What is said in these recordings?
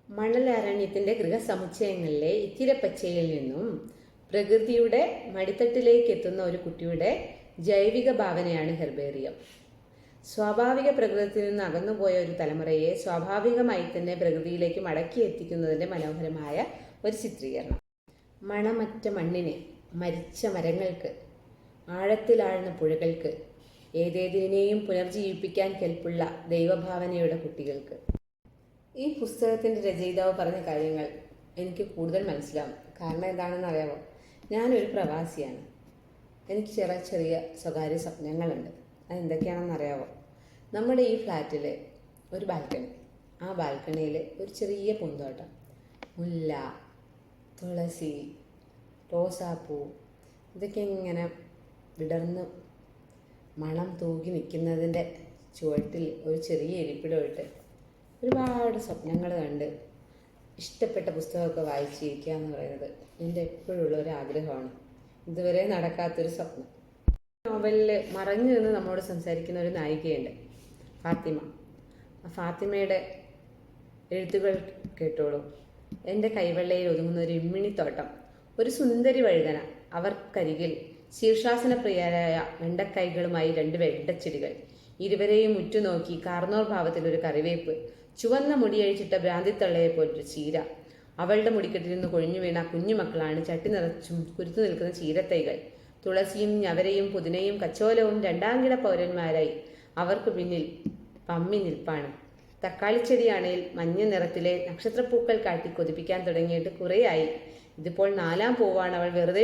മണലാരണ്യത്തിന്റെ ഗൃഹസമുച്ചയങ്ങളിലെ ഇത്തിരപ്പച്ചയിൽ നിന്നും പ്രകൃതിയുടെ മടിത്തട്ടിലേക്ക് എത്തുന്ന ഒരു കുട്ടിയുടെ ജൈവിക ഭാവനയാണ് ഹെർബേറിയം. സ്വാഭാവിക പ്രകൃതിയിൽ നിന്ന് അകന്നുപോയ ഒരു തലമുറയെ സ്വാഭാവികമായി തന്നെ പ്രകൃതിയിലേക്ക് മടക്കി എത്തിക്കുന്നതിന്റെ മനോഹരമായ ഒരു ചിത്രീകരണം. മണമറ്റ മണ്ണിന്, മരിച്ച മരങ്ങൾക്ക്, ആഴത്തിലാഴ്ന്ന പുഴകൾക്ക്, ഏതേതിനെയും പുനർജീവിപ്പിക്കാൻ കെൽപ്പുള്ള ദൈവഭാവനയുടെ കുട്ടികൾക്ക്. ഈ പുസ്തകത്തിൻ്റെ രചയിതാവ് പറഞ്ഞ കാര്യങ്ങൾ എനിക്ക് കൂടുതൽ മനസ്സിലാവും. കാരണം എന്താണെന്ന് അറിയാമോ? ഞാനൊരു പ്രവാസിയാണ്. എനിക്ക് ചെറിയ ചെറിയ സ്വകാര്യ സ്വപ്നങ്ങളുണ്ട്. അതെന്തൊക്കെയാണെന്ന് അറിയാമോ? നമ്മുടെ ഈ ഫ്ലാറ്റിൽ ഒരു ബാൽക്കണി, ആ ബാൽക്കണിയിൽ ഒരു ചെറിയ പൂന്തോട്ടം, മുല്ല, തുളസി, റോസാപ്പൂ, ഇതൊക്കെ ഇങ്ങനെ വിടർന്ന് മണം തൂകി നിൽക്കുന്നതിൻ്റെ ചുവട്ടിൽ ഒരു ചെറിയ ഇരിപ്പിടമിട്ട് ഒരുപാട് സ്വപ്നങ്ങൾ കണ്ട് ഇഷ്ടപ്പെട്ട പുസ്തകമൊക്കെ വായിച്ചിരിക്കുക എന്ന് പറയുന്നത് എൻ്റെ എപ്പോഴുള്ള ഒരു ആഗ്രഹമാണ്. ഇതുവരെ നടക്കാത്തൊരു സ്വപ്നം. നോവലിൽ മറഞ്ഞു നിന്ന് നമ്മോട് സംസാരിക്കുന്ന ഒരു നായികയുണ്ട്, ഫാത്തിമ. ഫാത്തിമയുടെ എഴുത്തുകൾ കേട്ടോളൂ. എൻ്റെ കൈവെള്ളയിൽ ഒതുങ്ങുന്ന ഒരു ഇമ്മിണിത്തോട്ടം, ഒരു സുന്ദരി വഴുതന, അവർക്കരികിൽ ശീർഷാസനപ്രിയരായ വെണ്ടക്കൈകളുമായി 2 വെണ്ടച്ചെടികൾ, ഇരുവരെയും ഉറ്റുനോക്കി കാർന്നോർ ഭാവത്തിൽ ഒരു കറിവേപ്പ്, ചുവന്ന മുടിയഴിച്ചിട്ട ഭ്രാന്തിത്തള്ളയെ പോലൊരു ചീര, അവളുടെ മുടിക്കെട്ടിൽ നിന്ന് കൊഴിഞ്ഞു വീണ കുഞ്ഞുമക്കളാണ് ചട്ടി നിറച്ചും കുരുത്തു നിൽക്കുന്ന ചീരത്തൈകൾ. തുളസിയും ഞവരയും പുതിനയും കച്ചോലവും 2ാം കിട പൗരന്മാരായി അവർക്ക് പിന്നിൽ പമ്മി നിൽപ്പാണ്. തക്കാളിച്ചെടിയാണേൽ മഞ്ഞ നിറത്തിലെ നക്ഷത്രപ്പൂക്കൾ കാട്ടി കൊതിപ്പിക്കാൻ തുടങ്ങിയിട്ട് കുറേയായി. ഇതിപ്പോൾ 4ാം പൂവാണ് അവൾ വെറുതെ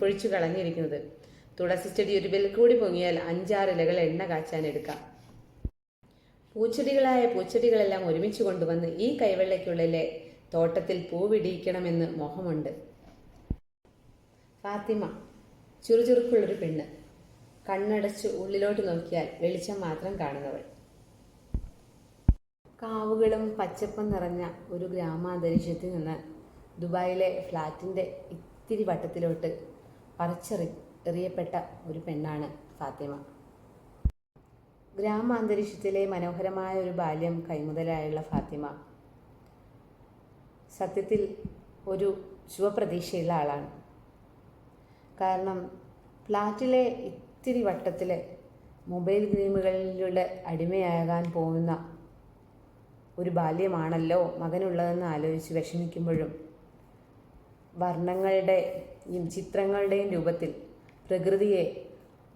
പൊഴിച്ചു കളഞ്ഞിരിക്കുന്നത്. തുളസിച്ചെടി ഒരു ബെൽ കൂടി പൊങ്ങിയാൽ 5-6 ഇലകൾ എണ്ണ കാച്ചാൻ എടുക്കാം. പൂച്ചെടികളായ പൂച്ചെടികളെല്ലാം ഒരുമിച്ച് കൊണ്ടുവന്ന് ഈ കൈവെള്ളയ്ക്കുള്ളിലെ തോട്ടത്തിൽ പൂവിടിയിക്കണമെന്ന് മോഹമുണ്ട്. ഫാത്തിമ ചുറുചുറുക്കുള്ളൊരു പെണ്ണ്, കണ്ണടച്ച് ഉള്ളിലോട്ട് നോക്കിയാൽ വെളിച്ചം മാത്രം കാണുന്നവൾ. കാവുകളും പച്ചപ്പും നിറഞ്ഞ ഒരു ഗ്രാമാന്തരീക്ഷത്തിൽ നിന്ന് ദുബായിലെ ഫ്ലാറ്റിൻ്റെ ഇത്തിരി വട്ടത്തിലോട്ട് പറിച്ചെറിയപ്പെട്ട ഒരു പെണ്ണാണ് ഫാത്തിമ. ഗ്രാമാന്തരീക്ഷത്തിലെ മനോഹരമായ ഒരു ബാല്യം കൈമുതലായുള്ള ഫാത്തിമ സത്യത്തിൽ ഒരു ശുഭപ്രതീക്ഷയുള്ള ആളാണ്. കാരണം ഫ്ലാറ്റിലെ ഇത്തിരി വട്ടത്തിലെ മൊബൈൽ ഗെയിമുകളിലൂടെ അടിമയാകാൻ പോകുന്ന ഒരു ബാല്യമാണല്ലോ മകനുള്ളതെന്ന് ആലോചിച്ച് വിഷമിക്കുമ്പോഴും വർണ്ണങ്ങളുടെയും ചിത്രങ്ങളുടെയും രൂപത്തിൽ പ്രകൃതിയെ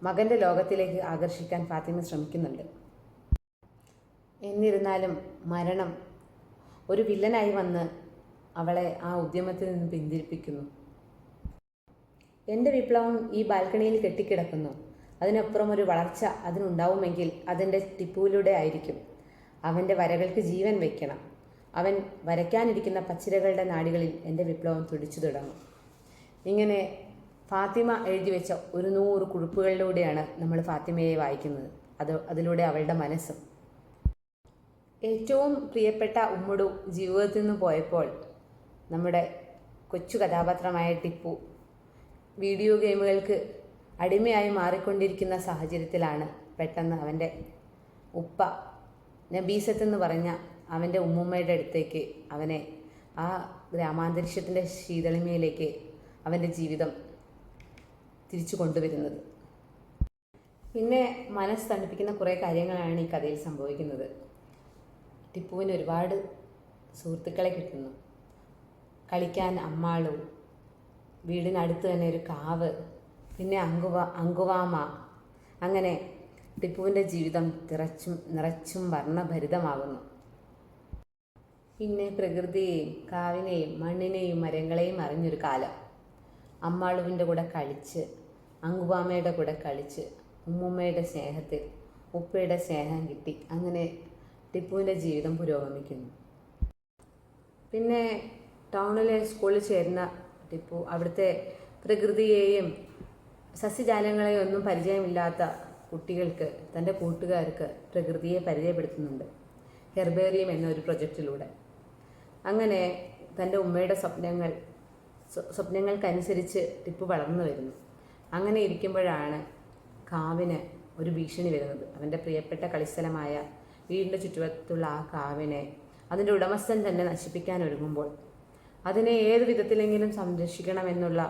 മകൻ്റെ ലോകത്തിലേക്ക് ആകർഷിക്കാൻ ഫാത്തിമ ശ്രമിക്കുന്നുണ്ട്. എന്നിരുന്നാലും മരണം ഒരു വില്ലനായി വന്ന് അവളെ ആ ഉദ്യമത്തിൽ നിന്ന് പിന്തിരിപ്പിക്കുന്നു. എൻ്റെ വിപ്ലവം ഈ ബാൽക്കണിയിൽ കെട്ടിക്കിടക്കുന്നു. അതിനപ്പുറം ഒരു വളർച്ച അതിനുണ്ടാവുമെങ്കിൽ അതിൻ്റെ ടിപ്പുവിലൂടെ ആയിരിക്കും. അവൻ്റെ വരകൾക്ക് ജീവൻ വയ്ക്കണം. അവൻ വരയ്ക്കാനിരിക്കുന്ന പച്ചിലകളുടെ നാടികളിൽ എൻ്റെ വിപ്ലവം തുടിച്ചു തുടങ്ങും. ഇങ്ങനെ ഫാത്തിമ എഴുതി വെച്ച 100 കുറിപ്പുകളിലൂടെയാണ് നമ്മൾ ഫാത്തിമയെ വായിക്കുന്നത്. അതിലൂടെ അവളുടെ മനസ്സും. ഏറ്റവും പ്രിയപ്പെട്ട ഉമ്മുടു ജീവിതത്തിൽ നിന്ന് പോയപ്പോൾ നമ്മുടെ കൊച്ചു കഥാപാത്രമായ ടിപ്പു വീഡിയോ ഗെയിമുകൾക്ക് അടിമയായി മാറിക്കൊണ്ടിരിക്കുന്ന സാഹചര്യത്തിലാണ് പെട്ടെന്ന് അവൻ്റെ ഉപ്പ നബീസത്ത് എന്ന് പറഞ്ഞ അവൻ്റെ ഉമ്മുമ്മയുടെ അടുത്തേക്ക് അവനെ ആ ഗ്രാമാന്തരീക്ഷത്തിൻ്റെ ശീതളിമയിലേക്ക് അവൻ്റെ ജീവിതം തിരിച്ചു കൊണ്ടുവരുന്നത്. പിന്നെ മനസ്സ് തണുപ്പിക്കുന്ന കുറേ കാര്യങ്ങളാണ് ഈ കഥയിൽ സംഭവിക്കുന്നത്. ടിപ്പുവിന് ഒരുപാട് സുഹൃത്തുക്കളെ കിട്ടുന്നു. കളിക്കാൻ അമ്മാളു, വീടിനടുത്ത് തന്നെ ഒരു കാവ്, പിന്നെ അങ്കുവാമ. അങ്ങനെ ടിപ്പുവിൻ്റെ ജീവിതം നിറച്ചും വർണ്ണഭരിതമാകുന്നു. പിന്നെ പ്രകൃതിയെയും കാവിനെയും മണ്ണിനെയും മരങ്ങളെയും അറിഞ്ഞൊരു കാലം. അമ്മാളുവിൻ്റെ കൂടെ കളിച്ച്, അങ്കുവാമയുടെ കൂടെ കളിച്ച്, ഉമ്മുമ്മയുടെ സ്നേഹത്തിൽ ഉപ്പയുടെ സ്നേഹം കിട്ടി. അങ്ങനെ ടിപ്പുവിൻ്റെ ജീവിതം പുരോഗമിക്കുന്നു. പിന്നെ ടൗണിലെ സ്കൂളിൽ ചേരുന്ന ടിപ്പു അവിടുത്തെ പ്രകൃതിയെയും സസ്യജാലങ്ങളെയും ഒന്നും പരിചയമില്ലാത്ത കുട്ടികൾക്ക്, തൻ്റെ കൂട്ടുകാർക്ക് പ്രകൃതിയെ പരിചയപ്പെടുത്തുന്നുണ്ട് ഹെർബേറിയം എന്ന ഒരു പ്രൊജക്റ്റിലൂടെ. അങ്ങനെ തൻ്റെ ഉമ്മയുടെ സ്വപ്നങ്ങൾക്കനുസരിച്ച് ടിപ്പു വളർന്നു വരുന്നു. അങ്ങനെ ഇരിക്കുമ്പോഴാണ് കാവിന് ഒരു ഭീഷണി വരുന്നത്. അവൻ്റെ പ്രിയപ്പെട്ട കളിസ്ഥലമായ വീടിൻ്റെ ചുറ്റുവട്ടത്തുള്ള ആ കാവിനെ അതിൻ്റെ ഉടമസ്ഥൻ തന്നെ നശിപ്പിക്കാൻ ഒരുങ്ങുമ്പോൾ അതിനെ ഏത് വിധത്തിലെങ്കിലും സംരക്ഷിക്കണമെന്നുള്ള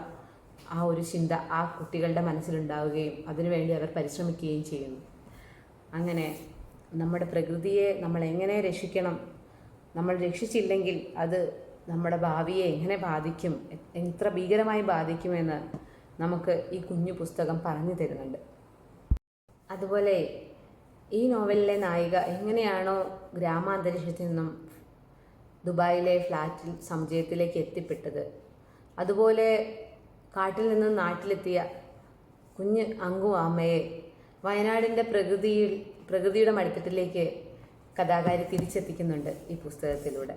ആ ഒരു ചിന്ത ആ കുട്ടികളുടെ മനസ്സിലുണ്ടാവുകയും അതിനുവേണ്ടി അവർ പരിശ്രമിക്കുകയും ചെയ്യുന്നു. അങ്ങനെ നമ്മുടെ പ്രകൃതിയെ നമ്മൾ എങ്ങനെ രക്ഷിക്കണം, നമ്മൾ രക്ഷിച്ചില്ലെങ്കിൽ അത് നമ്മുടെ ഭാവിയെ എങ്ങനെ ബാധിക്കും, എത്ര ഭീകരമായി ബാധിക്കുമെന്ന് നമുക്ക് ഈ കുഞ്ഞു പുസ്തകം പറഞ്ഞു തരുന്നുണ്ട്. അതുപോലെ ഈ നോവലിലെ നായിക എങ്ങനെയാണോ ഗ്രാമാന്തരീക്ഷത്തിൽ നിന്നും ദുബായിലെ ഫ്ലാറ്റിൽ സമുച്ചയത്തിലേക്ക് എത്തിപ്പെട്ടത്, അതുപോലെ കാട്ടിൽ നിന്നും നാട്ടിലെത്തിയ കുഞ്ഞ് അങ്കു ആമയെ വയനാടിൻ്റെ പ്രകൃതിയുടെ മടിത്തട്ടിലേക്ക് കഥാകാരി തിരിച്ചെത്തിക്കുന്നുണ്ട് ഈ പുസ്തകത്തിലൂടെ.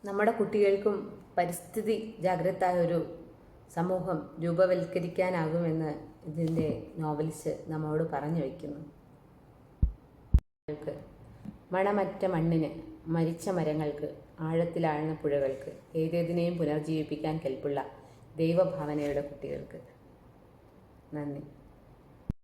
നമ്മുടെ കുട്ടികൾക്കും പരിസ്ഥിതി ജാഗ്രതായ ഒരു സമൂഹം രൂപവൽക്കരിക്കാനാകുമെന്ന് ഇതിൻ്റെ നോവലിസ്റ്റ് നമ്മോട് പറഞ്ഞു വയ്ക്കുന്നു. മണമറ്റ മണ്ണിന്, മരിച്ച മരങ്ങൾക്ക്, ആഴത്തിലാഴ്ന്ന പുഴകൾക്ക്, ഏതേതിനെയും പുനർജീവിപ്പിക്കാൻ കെൽപ്പുള്ള ദൈവഭാവനയുടെ കുട്ടികൾക്ക്. നന്ദി.